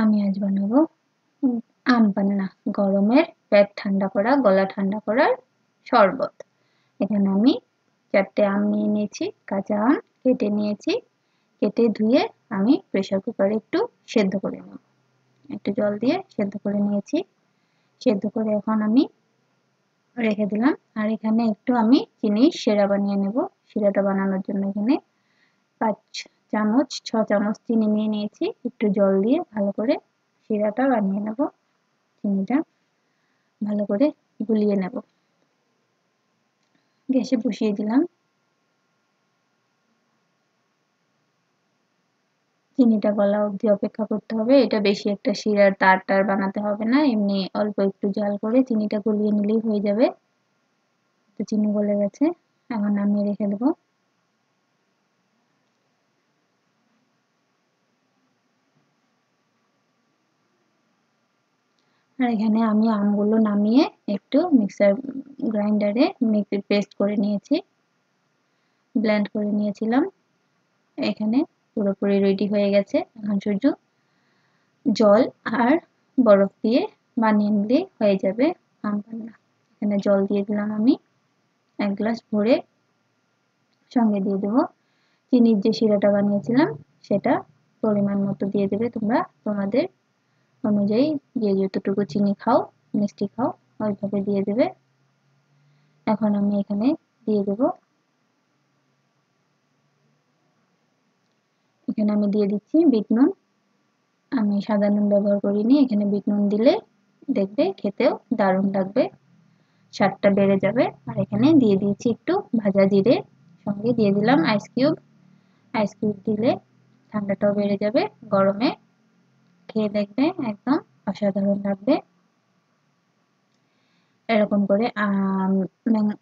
আমি আজ বানাবো আম পান্না, গরমের পেট ঠান্ডা করা, গলা ঠান্ডা করার শরবত। এখানে আমি 4টে আম নিয়ে নিয়েছি, কাঁচা আম কেটে নিয়েছি। কেটে ধুয়ে আমি প্রেসার কুকারে একটু সেদ্ধ করে নেব। একটু জল দিয়ে সেদ্ধ করে নিয়েছি। সেদ্ধ করে এখন আমি রেখে দিলাম। আর এখানে একটু আমি চিনির শিরা বানিয়ে নেব। শিরাটা বানানোর জন্য এখানে 6 চামচ চিনি নিয়ে নিয়েছি। একটু জল দিয়ে ভালো করে শিরাটা বানিয়ে নেব। চিনিটা ভালো করে গুলিয়ে নেব। গ্যাসে বসিয়ে দিলাম। চিনিটা গলা অবধি অপেক্ষা করতে হবে। এটা বেশি একটা শিরার তার বানাতে হবে না, এমনি অল্প একটু জাল করে চিনিটা গলিয়ে নিলেই হয়ে যাবে। তো চিনি গলে গেছে, এখন নামিয়ে রেখে দেবো। আর এখানে আমি আমগুলো নামিয়ে একটু মিক্সার গ্রাইন্ডারে পেস্ট করে নিয়েছি, ব্লেন্ড করে নিয়েছিলাম। এখানে পুরোপুরি রেডি হয়ে গেছে। এখন শুধু জল আর বরফ দিয়ে বানিয়ে নিলেই হয়ে যাবে আম পান্না। এখানে জল দিয়ে দিলাম আমি 1 গ্লাস ভরে। সঙ্গে দিয়ে দেবো চিনির যে শিরাটা বানিয়েছিলাম সেটা পরিমাণ মতো দিয়ে দেবে তোমরা তোমাদের অনুযায়ী, যে যতটুকু চিনি খাও, মিষ্টি খাও ওইভাবে দিয়ে দেবে। এখন আমি এখানে দিয়ে দেব, এখানে আমি দিয়ে দিচ্ছি বিট নুন। আমি সাদা নুন ব্যবহার করিনি, এখানে বিট নুন দিলে দেখবে খেতেও দারুণ লাগবে, স্বাদটা বেড়ে যাবে। আর এখানে দিয়ে দিয়েছি একটু ভাজা জিরে, সঙ্গে দিয়ে দিলাম আইস কিউব। আইস কিউব দিলে ঠান্ডাটাও বেড়ে যাবে, গরমে খেয়ে দেখবে একদম অসাধারণ লাগবে। এরকম করে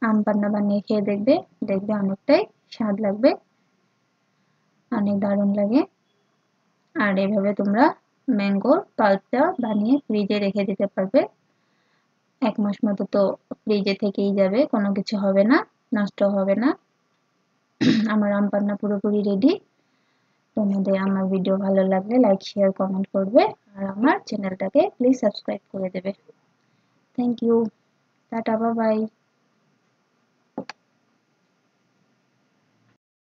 আম পান্না বানিয়ে খেয়ে দেখবে, দেখবে অনেকটাই স্বাদ লাগবে, অনেক দারুণ লাগে। আর এভাবে তোমরা ম্যাঙ্গোর পাল্পটা বানিয়ে ফ্রিজে রেখে দিতে পারবে। 1 মাস মতো তো ফ্রিজে থেকেই যাবে, কোনো কিছু হবে না, নষ্ট হবে না। আমার আম পান্না পুরোপুরি রেডি। তোমাদের আমার ভিডিও ভালো লাগলে লাইক, শেয়ার, কমেন্ট করবে। আর আমার চ্যানেলটাকে প্লিজ সাবস্ক্রাইব করে দেবে। Thank you. Tata, bye by.